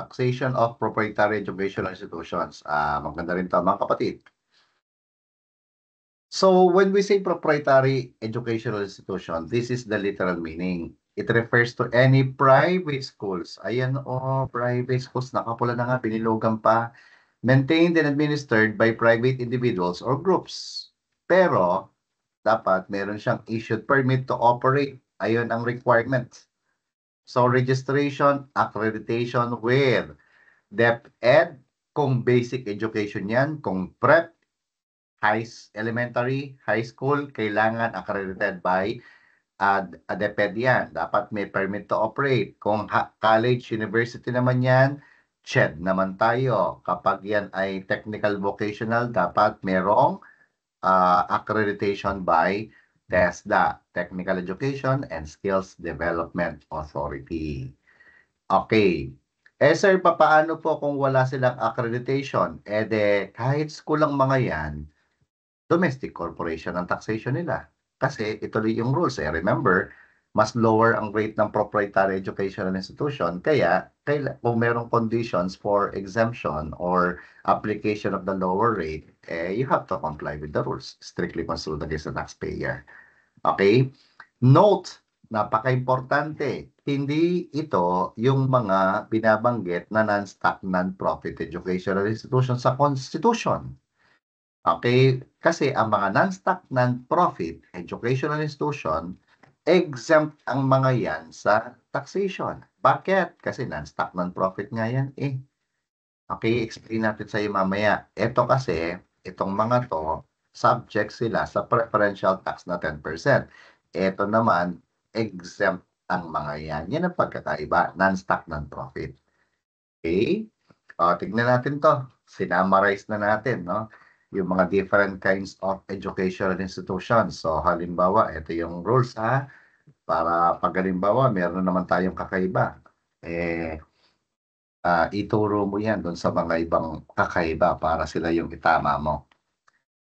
Taxation of proprietary educational institutions. Maganda rin to mga kapatid. So when we say proprietary educational institution, this is the literal meaning. It refers to any private schools. Ayan private schools. Nakapula na nga, binilugan pa. Maintained and administered by private individuals or groups. Pero, dapat meron siyang issued permit to operate. Ayun ang requirement. So, registration, accreditation with DepEd, kung basic education yan, kung prep, elementary, high school, kailangan accredited by DepEd yan. Dapat may permit to operate. Kung college, university naman yan, CHED naman tayo. Kapag yan ay technical vocational, dapat merong accreditation by TESDA, Technical Education and Skills Development Authority. Okay. Sir, paano po kung wala silang accreditation? Kahit school lang mga yan, domestic corporation ang taxation nila. Kasi ituloy yung rules. Remember, mas lower ang rate ng proprietary educational institution. Kaya kung merong conditions for exemption or application of the lower rate, you have to comply with the rules. Strictly construed against the taxpayer. Okay? Note, napaka-importante, hindi ito yung mga binabanggit na non-stock, non-profit educational institution sa Constitution. Okay? Kasi ang mga non-stock, non-profit educational institution, exempt ang mga yan sa taxation. Bakit? Kasi non-stock, non-profit nga yan eh. Okay, explain natin sa iyo mamaya. Ito kasi, itong mga to, subject sila sa preferential tax na 10%. Ito naman, exempt ang mga yan. Yan ang pagkakaiba, non-stock, non-profit. Okay? Tignan natin to. Sinamarize na natin, no? Yung mga different kinds of educational institutions. So, halimbawa, ito yung rules, ha? Para pag halimbawa, meron naman tayong kakaiba. Ituro mo yan doon sa mga ibang kakaiba para sila yung itama mo.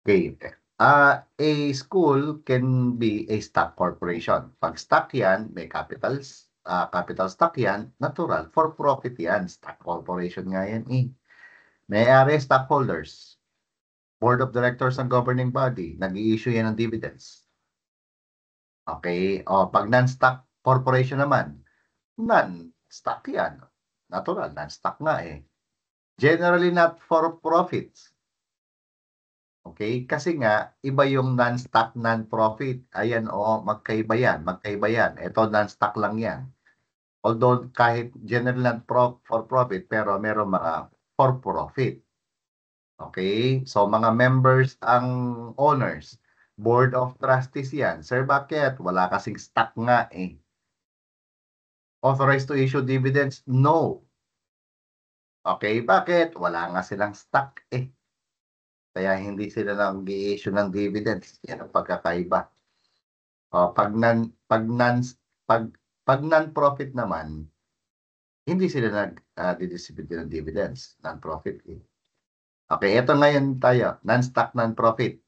Okay. A school can be a stock corporation. Pag stock yan, may capital stock yan, natural. For profit yan, stock corporation nga yan eh. May-ari stockholders. Board of directors ng governing body, nag-i-issue yan ng dividends. Okay? Pag non-stock corporation naman, non-stock yan. Natural, non-stock nga eh. Generally not for profits. Okay? Kasi nga, iba yung non-stock, non-profit. Ayan, magkaiba yan. Magkaiba yan. Ito, non-stock lang yan. Although, kahit general not for profit, pero meron mga for profit. Okay? So, mga members ang owners. Board of trustees yan. Sir, bakit? Wala kasing stock nga eh. Authorized to issue dividends? No. Okay, bakit? Wala nga silang stock eh. Kaya hindi sila nag-i-issue ng dividends. Yan ang pagkakaiba. Pag non-profit naman, hindi sila nag-distribute ng dividends. Non-profit eh. Okay, ito ngayon tayo. Non-stock, non-profit.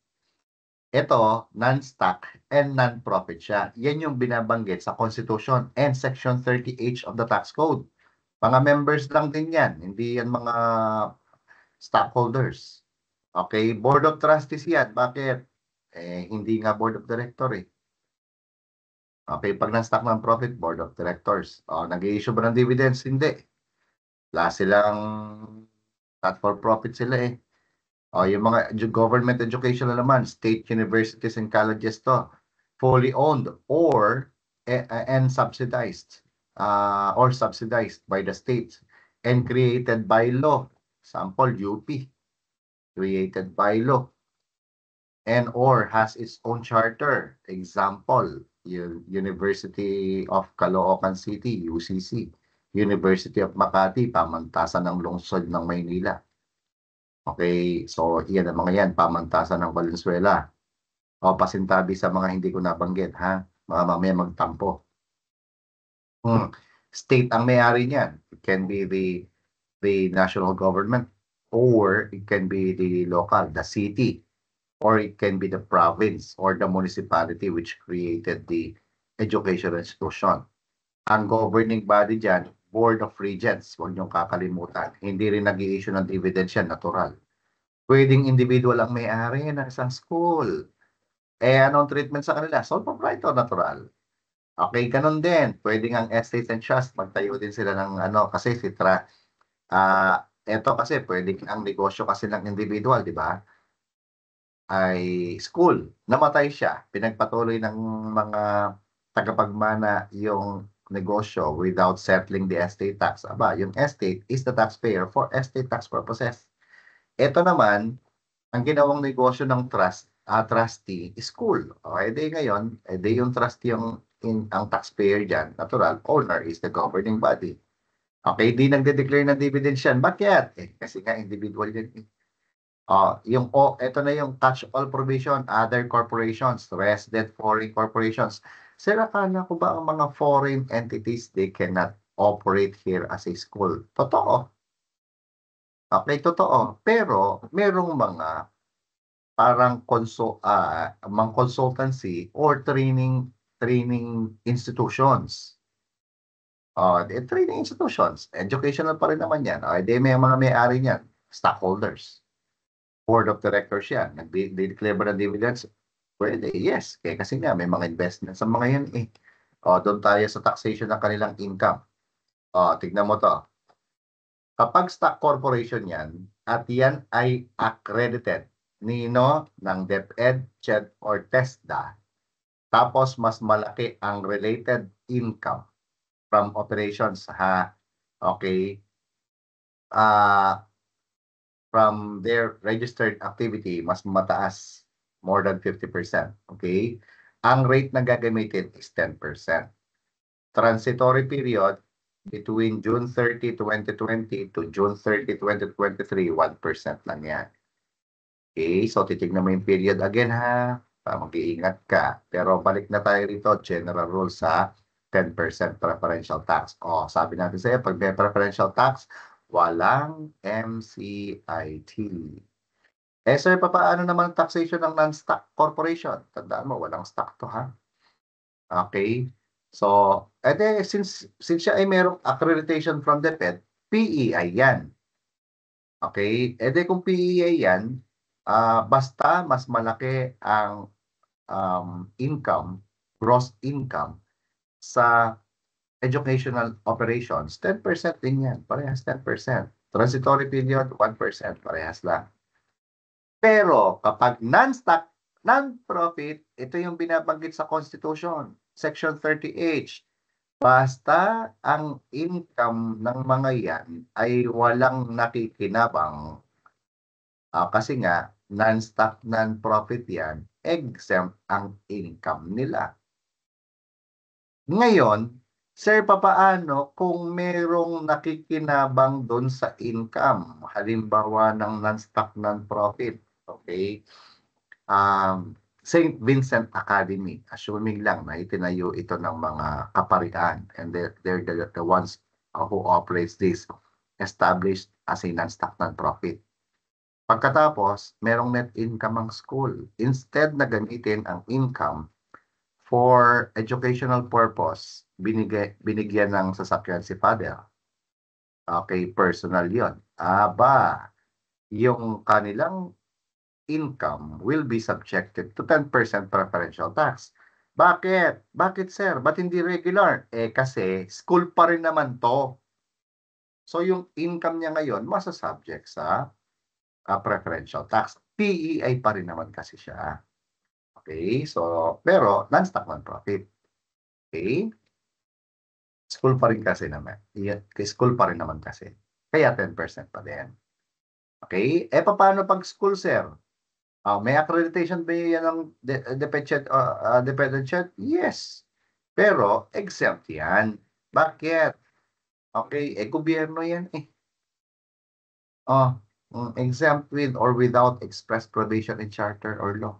Ito, non-stock and non-profit siya. Yan yung binabanggit sa Constitution and Section 30H of the Tax Code. Mga members lang din yan. Hindi yan mga stockholders. Okay, Board of Trustees yan. Bakit? Hindi nga Board of Director eh. Okay, pag non-stock non-profit, Board of Directors. Nag-i-issue ba ng dividends? Hindi. Wala silang not for profit sila eh. Yung mga government educational naman, state universities and colleges to, fully owned or and subsidized or subsidized by the states and created by law. Sample, UP, created by law and or has its own charter. Example, University of Caloocan City, UCC, University of Makati, pamantasan ng lungsod ng Maynila. Okay, so iyan ang mga yan, pamantasan ng Valenzuela. Pasintabi sa mga hindi ko nabanggit, ha? Mamaya magtampo. State ang may-ari niyan. It can be the national government or it can be the local, the city, or it can be the province or the municipality which created the educational institution. Ang governing body dyan, Board of Regents, huwag niyong kakalimutan. Hindi rin nag-i-issue ng dividends yan, natural. Pwedeng individual ang may-ari ng isang school. Anong treatment sa kanila? Sole proprietor, natural. Okay, ganun din. Pwedeng ang estate and trust, magtayo din sila ng kasi eto kasi pwedeng ang negosyo kasi ng individual, di ba? Ay school. Namatay siya. Pinagpatuloy ng mga tagapagmana yung negosyo without settling the estate tax. Aba, yung estate is the taxpayer for estate tax purposes. Ito naman, ang ginawang negosyo ng trustee is school. Okay, di ngayon, di yung trustee ang taxpayer dyan. Natural, owner is the governing body. Okay, di nagde-declare ng dividends yan. Bakit? Kasi nga individual yan. Ito na yung catch-all provision, other corporations, resident foreign corporations. Sir, akala ko ba ang mga foreign entities, they cannot operate here as a school? Totoo. Okay, totoo. Pero merong mga parang consultancy or training institutions. Training institutions, educational pa rin naman yan. May mga may-ari niyan, stockholders. Board of directors yan. Nag-declare ba ng dividends? Pwede, yes. Kasi nga, may mga investments sa mga yan eh. Doon tayo sa taxation ng kanilang income. Tignan mo to. Kapag stock corporation yan, at yan ay accredited, nino ng DepEd, CHED, or TESDA, tapos mas malaki ang related income from operations, okay, from their registered activity, mas mataas, more than 50%. Okay? Ang rate na gagamitin is 10%. Transitory period between June 30, 2020 to June 30, 2023, 1% lang yan. Okay? So, titignan mo yung period again, mag-iingat ka. Pero balik na tayo rito, general rule sa 10% preferential tax. Sabi natin sa'yo, pag may preferential tax, walang MCIT. Sir, paano naman taxation ng non-stock corporation? Tandaan mo, walang stock to, Okay? So, since siya ay merong accreditation from DepEd, PEI yan. Okay? Kung PEI yan, basta mas malaki ang income, gross income sa educational operations, 10% din yan. Parehas 10%. Transitory period, 1%. Parehas lang. Pero kapag non-stock, non-profit, ito yung binabanggit sa Constitution, Section 30H. Basta ang income ng mga yan ay walang nakikinabang. Kasi nga, non-stock, non-profit yan, exempt ang income nila. Ngayon, sir, papaano kung merong nakikinabang doon sa income? Halimbawa ng non-stock, non-profit. Okay? St. Vincent Academy, assuming lang na itinayo ito ng mga kaparian and they're the ones who operates this established as a non-stock, non-profit. Pagkatapos, merong net income ang school. Instead na gamitin ang income for educational purpose, binigyan ng sasakyan si father. Okay, personal yon. Yung kanilang income will be subjected to 10% preferential tax. Bakit? Bakit, sir? Ba't hindi regular? Kasi school pa rin naman to. So, yung income niya ngayon, masasubject sa preferential tax. PEI pa rin naman kasi siya. Okay, so, pero non-stock, non-profit. Okay? School pa rin kasi naman. School pa rin naman kasi. Kaya 10% pa din. Okay? Paano pag school, sir? May accreditation ba yan ng dependent? Yes. Pero, exempt yan. Bakit? Okay, gobyerno yan eh. Exempt with or without express provision in charter or law.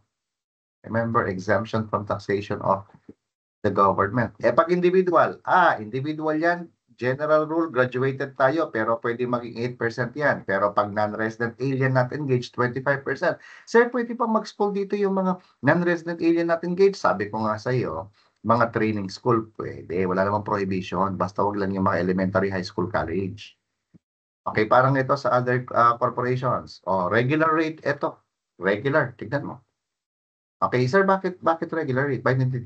Remember, exemption from taxation of the government. Pag individual, individual yan, general rule, graduated tayo, pero pwede maging 8% yan. Pero pag non-resident alien not engaged, 25%. Sir, pwede pa mag-school dito yung mga non-resident alien not engaged? Sabi ko nga sa iyo, Mga training school, pwede. Wala namang prohibition. Basta wag lang yung mga elementary, high school, college. Okay, parang ito sa other corporations. Regular rate, ito. Regular, tignan mo. Okay, sir, bakit regular rate? By 10%?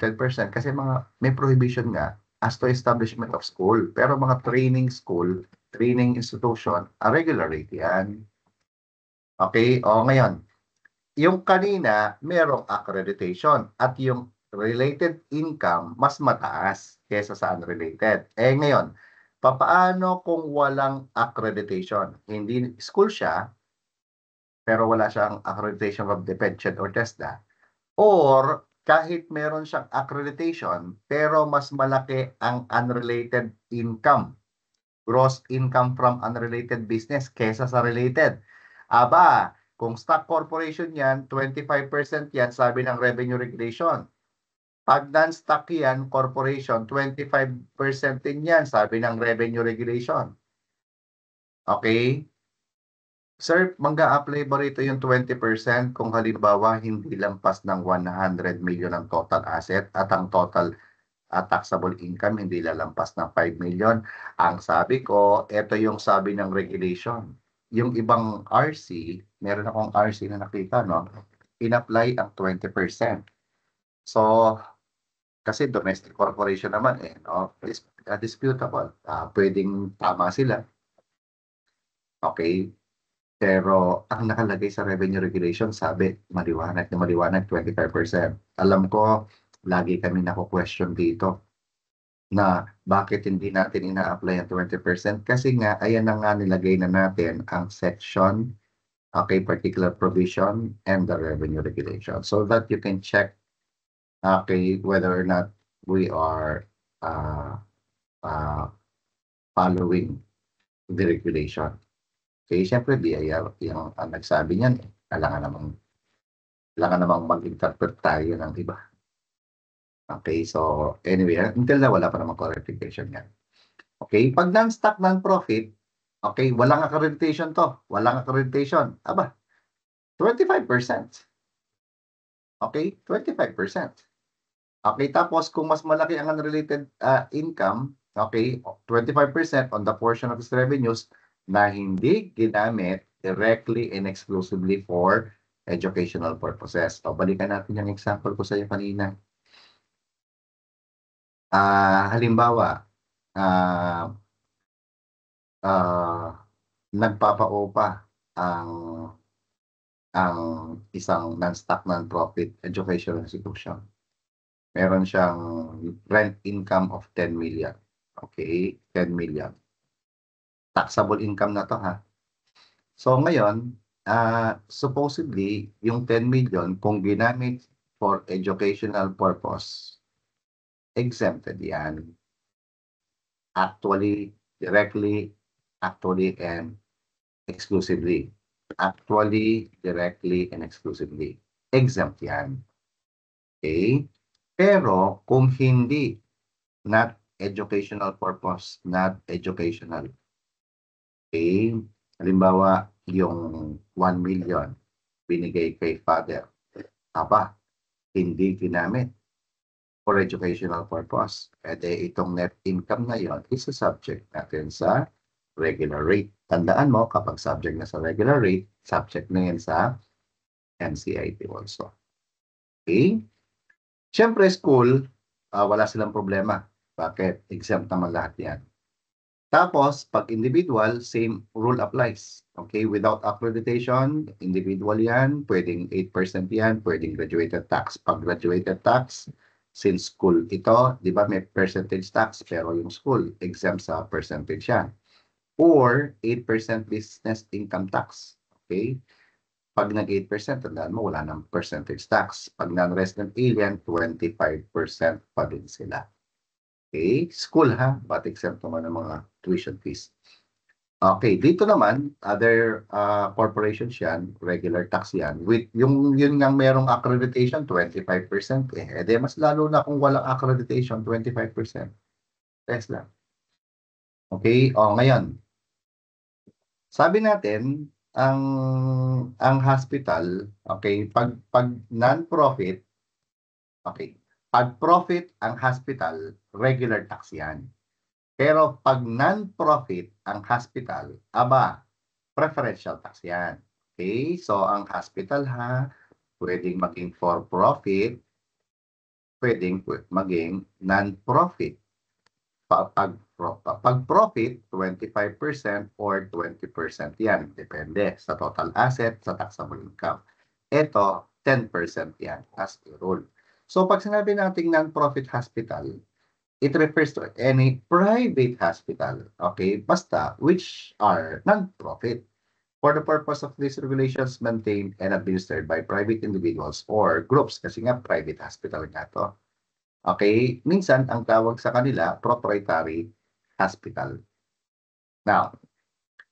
Kasi may prohibition nga as to establishment of school. Pero mga training school, training institution, regular rate yan. Okay, ngayon, yung kanina, merong accreditation at yung related income mas mataas kesa sa unrelated. Ngayon, papaano kung walang accreditation? Hindi school siya, pero wala siyang accreditation of DepEd or TESDA. Or kahit meron siyang accreditation, pero mas malaki ang unrelated income, gross income from unrelated business kesa sa related. Aba, kung stock corporation yan, 25% yan, sabi ng revenue regulation. Pag non-stock yan, corporation, 25% din yan, sabi ng revenue regulation. Okay? Sir, mag-a-apply ba rito yung 20% kung halimbawa hindi lampas ng 100 million ang total asset at ang total taxable income hindi lalampas ng 5 million? Ang sabi ko, ito yung sabi ng regulation. Yung ibang RC, meron akong RC na nakita, no? In-apply ang 20%. So, kasi domestic corporation naman, no? Disputable. Pwedeng tama sila. Okay? Pero ang nakalagay sa revenue regulation, sabi, maliwanag na maliwanag, 25%. Alam ko, lagi kami nako-question dito na bakit hindi natin ina-apply ang 20%? Kasi nga, ayan na nga nilagay na natin ang section, okay, particular provision, and the revenue regulation. So that you can check, okay, whether or not we are following the regulation. Okay, siyempre, BIR, yung nagsabi niyan, kailangan namang mag-interpret tayo ng iba. Okay, so anyway, until na wala pa namang clarification yan. Okay, pag non-stock, non-profit, okay, walang accreditation to. Walang accreditation. Aba, 25%. Okay, 25%. Okay, tapos kung mas malaki ang unrelated income, okay, 25% on the portion of its revenues na hindi ginamit directly and exclusively for educational purposes. O, balikan natin yung example ko sa iyo kanina. Halimbawa, nagpapa-OPA ang isang non-stock, non-profit educational institution. Meron siyang rent income of 10 million. Okay, 10 million. Taxable income na to, ha. So ngayon, supposedly, yung 10 million, kung ginamit for educational purpose, exempted yan. Actually, directly, actually, and exclusively. Actually, directly, and exclusively. Exempt yan. Okay? Pero kung hindi, not educational purpose, not educational. Okay? Halimbawa, yung 1 million binigay kay father. Aba, hindi ginamit for educational purpose. Itong net income na yon is a subject natin sa regular rate. Tandaan mo, kapag subject na sa regular rate, subject na yan sa NCIP also. Okay? Siyempre, school, wala silang problema. Bakit? Exempt naman lahat yan. Tapos, pag individual, same rule applies. Okay, without accreditation, individual yan, pwedeng 8% yan, pwedeng graduated tax. Pag graduated tax, since school ito, di ba may percentage tax, pero yung school, exempt sa percentage yan. Or 8% business income tax. Okay? Pag nag-8%, tandaan mo, wala ng percentage tax. Pag non-resident alien, 25% pa din sila. Okay, school ha, but exempt naman ng mga tuition fees. Okay, dito naman, other corporations yan, regular tax yan. With yun nga merong accreditation, 25%. Mas lalo na kung walang accreditation, 25%. Test lang. Okay, ngayon. Sabi natin, ang hospital, okay, pag non-profit, okay, Pag profit ang hospital, regular tax yan. Pero pag non-profit ang hospital, aba, preferential tax yan. Okay? So, ang hospital pwedeng maging for profit, pwedeng maging non-profit. Pag profit, 25% or 20% yan. Depende sa total asset, sa taxable income. Ito, 10% yan as a rule. So, pag sinabi nating non-profit hospital, it refers to any private hospital, okay? Basta, which are non-profit. For the purpose of these regulations maintained and administered by private individuals or groups, kasi nga private hospital nga to. Okay? Minsan, ang tawag sa kanila, proprietary hospital. Now,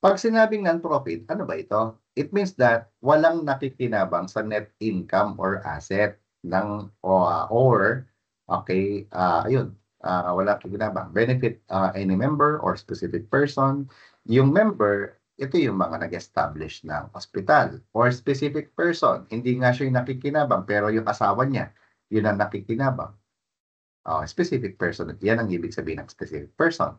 pag sinabing non-profit, ano ba ito? It means that walang nakikinabang sa net income or asset ng or okay, ayun, wala kikinabang. Benefit any member or specific person. Yung member, ito yung mga nag-establish ng hospital or specific person. Hindi nga siya yung nakikinabang, pero yung asawa niya, yun ang nakikinabang. Specific person. Yan ang ibig sabihin ng specific person.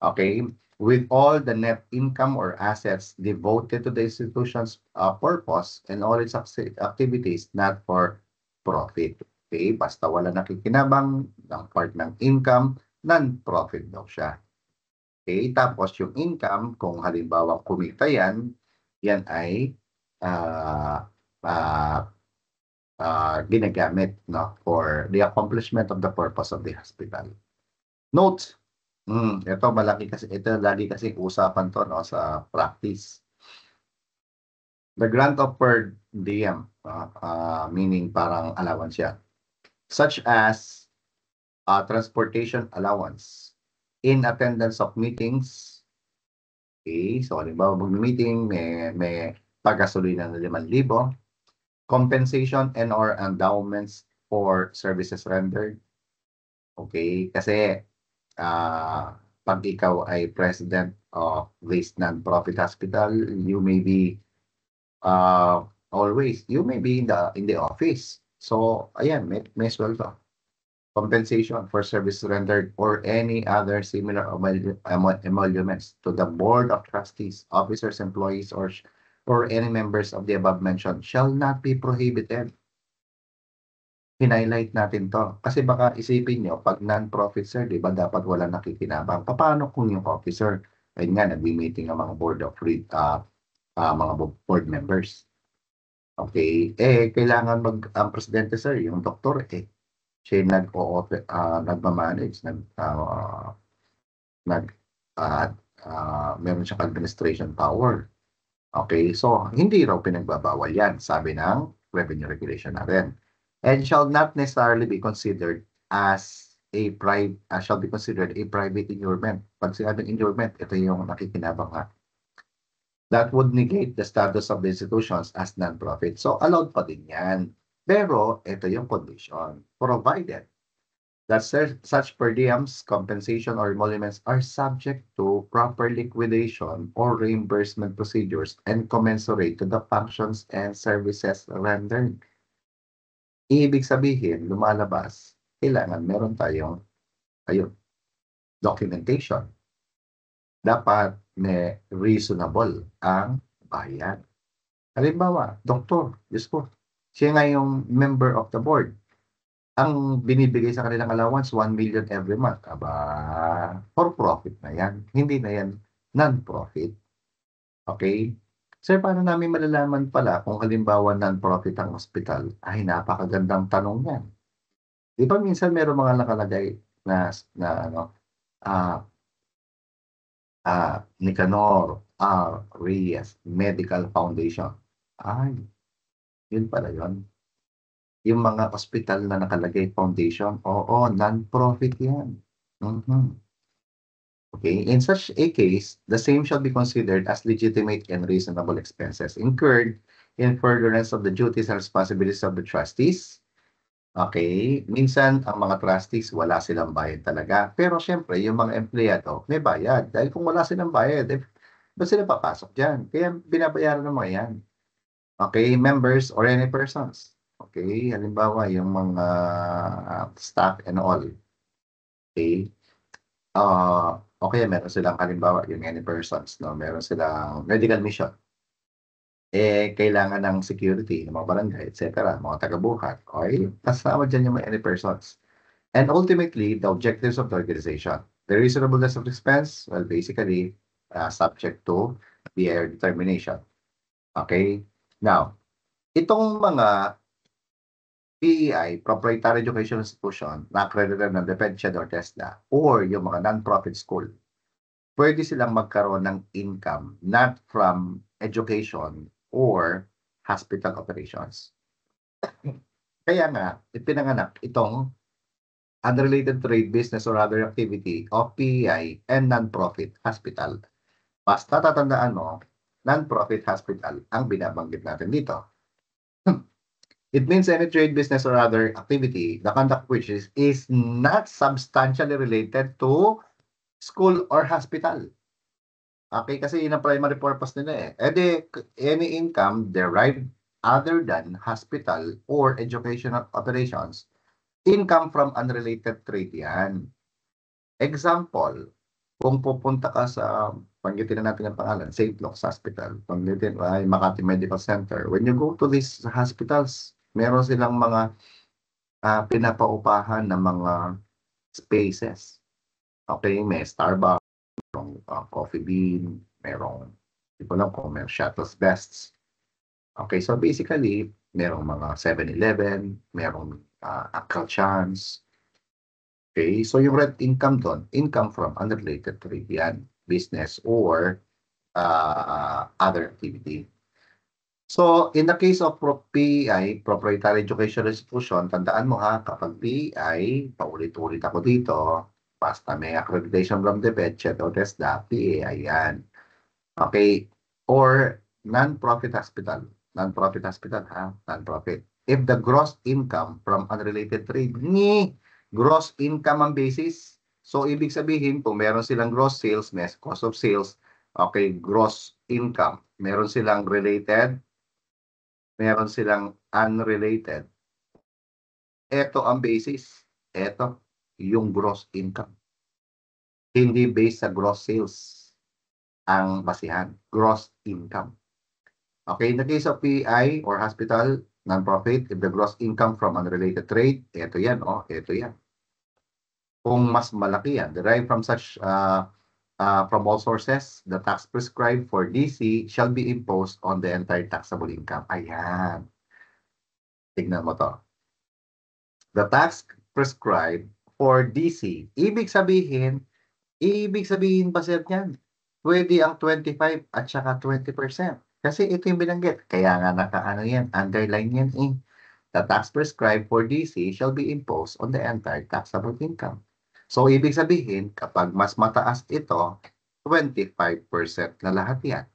Okay? With all the net income or assets devoted to the institution's purpose and all its activities not for profit. Okay? Basta wala nakikinabang ng part ng income, non-profit daw siya. Okay? Tapos yung income, kung halimbawa kumita yan, yan ay ginagamit for the accomplishment of the purpose of the hospital. Note, ito malaki kasi, ito lagi kasi usapan to sa practice. The grant of per diem, meaning parang allowance yan, such as transportation allowance in attendance of meetings. Okay, so halimbawa mag-meeting, may pag-gasolina ng 5,000, compensation and or endowments for services rendered. Okay, kasi pag ikaw ay president of this non-profit hospital, you may be you may be in the office. So, ayan, may sweldo. Compensation for service rendered or any other similar emoluments to the board of trustees, officers, employees, or any members of the above mentioned shall not be prohibited. Hinighlight natin to. Kasi baka isipin nyo, pag non-profit, sir, di ba, dapat wala nakikinabang. Paano kung yung officer, ayun nga, nag-meeting ang mga board of mga board members. Okay, kailangan ang presidente, sir, yung doktor, siya yung nagmamanage, meron siyang administration power. Okay, so hindi raw pinagbabawal yan, sabi ng revenue regulation natin. And shall not necessarily be considered as a private inurement. Pag sinabing inurement, ito yung nakikinabang nga. That would negate the status of the institutions as non-profit. So allowed pa din yan. Pero ito yung condition. Provided that such per diems, compensation, or emoluments are subject to proper liquidation or reimbursement procedures and commensurate to the functions and services rendered. Ibig sabihin, lumalabas, kailangan meron tayong documentation. Dapat may reasonable ang bayad. Halimbawa, doktor, Diyos ko, siya nga yung member of the board. Ang binibigay sa kanilang allowance, 1 million every month. Aba, for profit na yan. Hindi na yan non-profit. Okay? Sir, paano namin malalaman pala kung halimbawa non-profit ang hospital? Ay, napakagandang tanong yan. Di ba minsan meron mga nakalagay na Nicanor R. Reyes Medical Foundation. Ay, yun pala yun. Yung mga hospital na nakalagay foundation, oo, non-profit yan. Okay, in such a case, the same shall be considered as legitimate and reasonable expenses incurred in furtherance of the duties and responsibilities of the trustees. Okay, minsan ang mga trustees wala silang bayad talaga. Pero syempre, yung mga empleyado may bayad. Dahil kung wala silang bayad, ba sila papasok dyan? Kaya binabayaran ng mga yan. Okay, members or any persons. Okay, halimbawa yung mga staff and all. Okay? Okay, meron silang halimbawa yung any persons, no? Meron silang medical mission. Kailangan ng security ng mga barangay, et cetera, mga taga-buhat. Okay, kasama dyan yung mga any persons. And ultimately, the objectives of the organization. The reasonableness of expense, well, basically, subject to their determination. Okay? Now, itong mga PEI, Proprietary Educational Institution, na accredited ng DepEd or TESDA, or yung mga non-profit school, pwede silang magkaroon ng income not from education or hospital operations. Kaya nga, ipinanganak itong unrelated trade, business, or other activity of PEI and non-profit hospital. Basta tatandaan mo, non-profit hospital ang binabanggit natin dito. It means any trade, business, or other activity, the conduct which is not substantially related to school or hospital. Okay, kasi yun ang primary purpose nila eh. Any income derived other than hospital or educational operations, income from unrelated trade yan. Example, kung pupunta ka sa, panggitin na natin ang pangalan, St. Luke's Hospital, panggitin ay Makati Medical Center. When you go to these hospitals, meron silang mga pinapaupahan ng mga spaces. Okay, may Starbucks, merong Coffee Bean, merong, hindi ko lang kung may Shuttle's Bests. Okay, so basically, merong mga 7-Eleven, merong Accra Chance. Okay, so yung rent income doon, income from unrelated trade yan, business or other activity. So, in the case of PEI, Proprietary Educational Institution, tandaan mo ha, kapag PEI, paulit-ulit ako dito, basta may accreditation from DepEd o TESDA, PEI yan. Okay, or non-profit hospital. Non-profit hospital ha, non-profit. If the gross income from unrelated trade, gross income ang basis. So, ibig sabihin, kung meron silang gross sales, may cost of sales, okay, gross income. Meron silang related, meron silang unrelated. Ito ang basis. Ito, yung gross income. Hindi based sa gross sales ang basihan. Gross income. Okay, in the case of PI or hospital, non-profit, if the gross income from unrelated trade, ito yan, ito yan. Kung mas malaki yan, derived from such from all sources, the tax prescribed for DC shall be imposed on the entire taxable income. Ayan. Tignan mo to. The tax prescribed for DC. Ibig sabihin ba sir niyan? Pwede ang 25 at saka 20%. Kasi ito yung binanggit. Kaya nga nakaano yan, underline yan eh. The tax prescribed for DC shall be imposed on the entire taxable income. So, ibig sabihin, kapag mas mataas ito, 25% na lahat yan.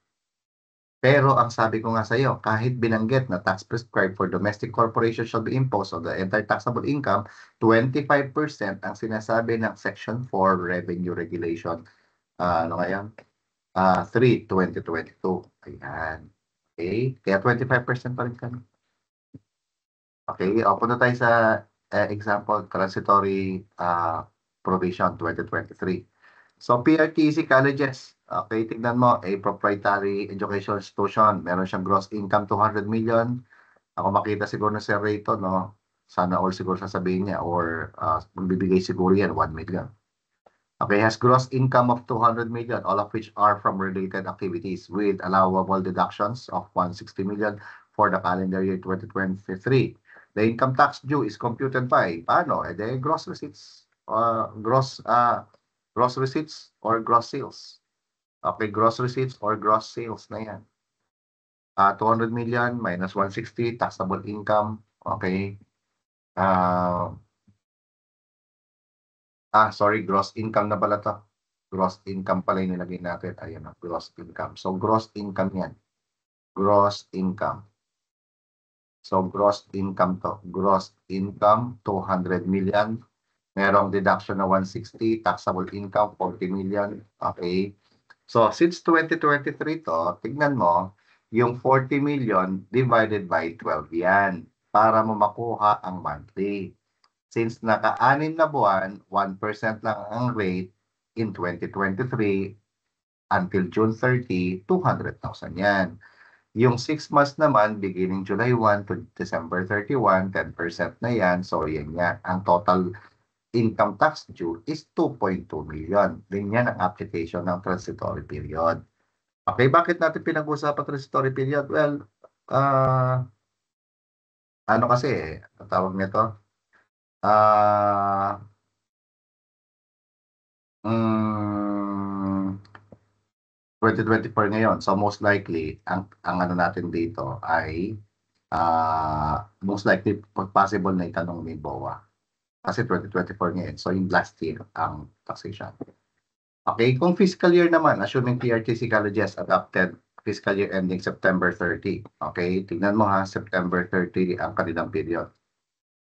Pero ang sabi ko nga sa iyo, kahit binanggit na tax prescribed for domestic corporation shall be imposed on the entire taxable income, 25% ang sinasabi ng Section 4 Revenue Regulation. Ano nga yan? 3/2022. Ayan. Okay? Kaya 25% pa rin kami. Okay, punta tayo sa example, transitory provision 2023. So, PRTC colleges, okay, tignan mo, a proprietary educational institution, meron siyang gross income 200 million. Ako makita siguro na Sir Rayto, no? Sana all siguro sasabihin niya or magbibigay siguro yan, 1 million. Okay, has gross income of 200 million, all of which are from related activities with allowable deductions of 160 million for the calendar year 2023. The income tax due is computed by, paano? Gross receipts, gross receipts or gross sales. Okay, gross receipts or gross sales na yan. 200 million minus 160, taxable income. Okay. Sorry, gross income na pala to. Gross income pala yung nilagay natin. Ayan na, gross income. So, gross income yan. Gross income. So, gross income to. Gross income, 200 million. Merong deduction na 160. Taxable income, 40 million. Okay. So, since 2023 to, tignan mo, yung 40 million divided by 12 yan. para mo makuha ang monthly. Since naka-6 na buwan, 1% lang ang rate in 2023 until June 30, 200,000 yan. Yung 6 months naman, beginning July 1 to December 31, 10% na yan. So, yan nga. Ang total income tax due is 2.2 million. Din yan ang application ng transitory period. Okay, bakit natin pinag-usapan transitory period? Well, ano kasi, ang tawag nito? 2024 ngayon. So, most likely, ang ano natin dito ay most likely possible na itanong ni BOA. Kasi 2024 ngayon. So, yung last year ang taxation. Okay, kung fiscal year naman, assuming PRTC colleges adopted fiscal year ending September 30. Okay, tignan mo ha, September 30 ang kanilang period.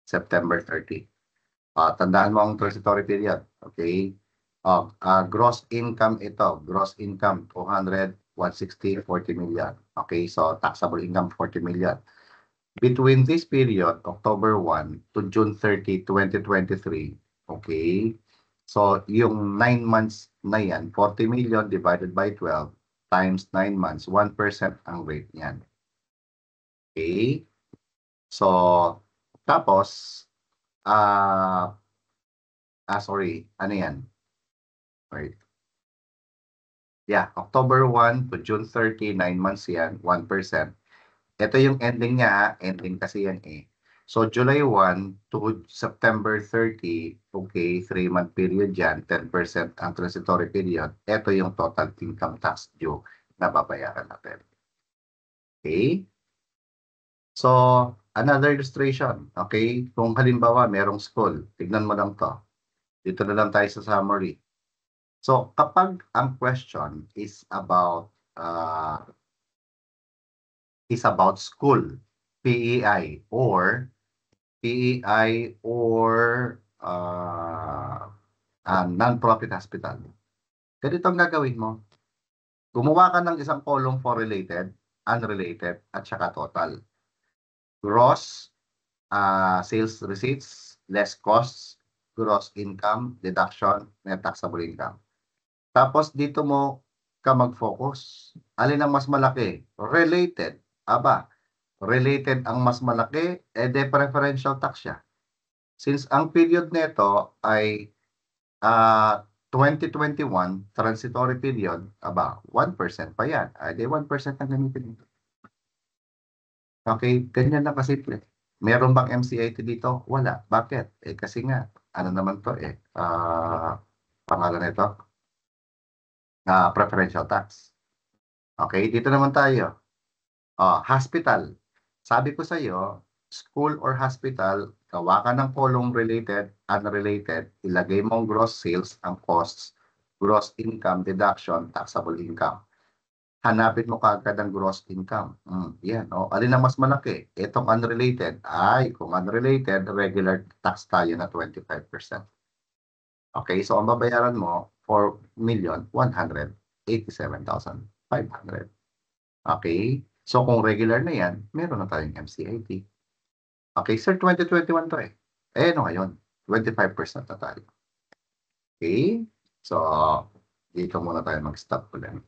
September 30. Tandaan mo ang transitory period. Okay, gross income ito. Gross income 200, 160, 40 million. Okay, so taxable income 40 million. Between this period, October 1 to June 30, 2023, okay, so yung 9 months na yan, 40 million divided by 12 times 9 months, 1% ang rate niyan. Okay, so tapos, sorry, ano yan? Wait. Yeah, October 1 to June 30, 9 months yan, 1%. Ito yung ending niya, ending kasi yan eh. So, July 1 to September 30, okay, 3-month period yan, 10% ang transitory period. Ito yung total income tax due na babayaran natin. Okay? So, another illustration, okay? Kung halimbawa, merong school, tignan mo lang to. Dito na lang tayo sa summary. So, kapag ang question is about school, PEI or non-profit hospital. Ganito ang gagawin mo. Gumawa ka ng isang column for related, unrelated, at saka total. Gross, sales receipts, less costs, gross income, deduction, net taxable income. Tapos dito mo ka mag-focus. Alin ang mas malaki? Related. Related ang mas malaki, de preferential tax siya. Since ang period nito ay 2021, transitory period, 1% pa yan. De 1% ang gamitin nito. Okay, ganyan lang kasimple. Meron bang MCIT dito? Wala. Bakit? Kasi nga, ano naman to pangalan nito? Preferential tax. Okay, dito naman tayo. Hospital. Sabi ko sa iyo, school or hospital, gawa ka ng column related, unrelated, ilagay mong gross sales, ang costs, gross income, deduction, taxable income. Hanapin mo kaagad ang gross income. Yan. Alin ang mas malaki? Itong unrelated. Kung unrelated, regular tax tayo na 25%. Okay, so ang babayaran mo, 4,187,500. Okay, so kung regular na yan, meron na tayong MCIT. Okay, sir, 2021 to ano ngayon? 25% na tayo. Okay, so dito muna tayo mag-stop ulit.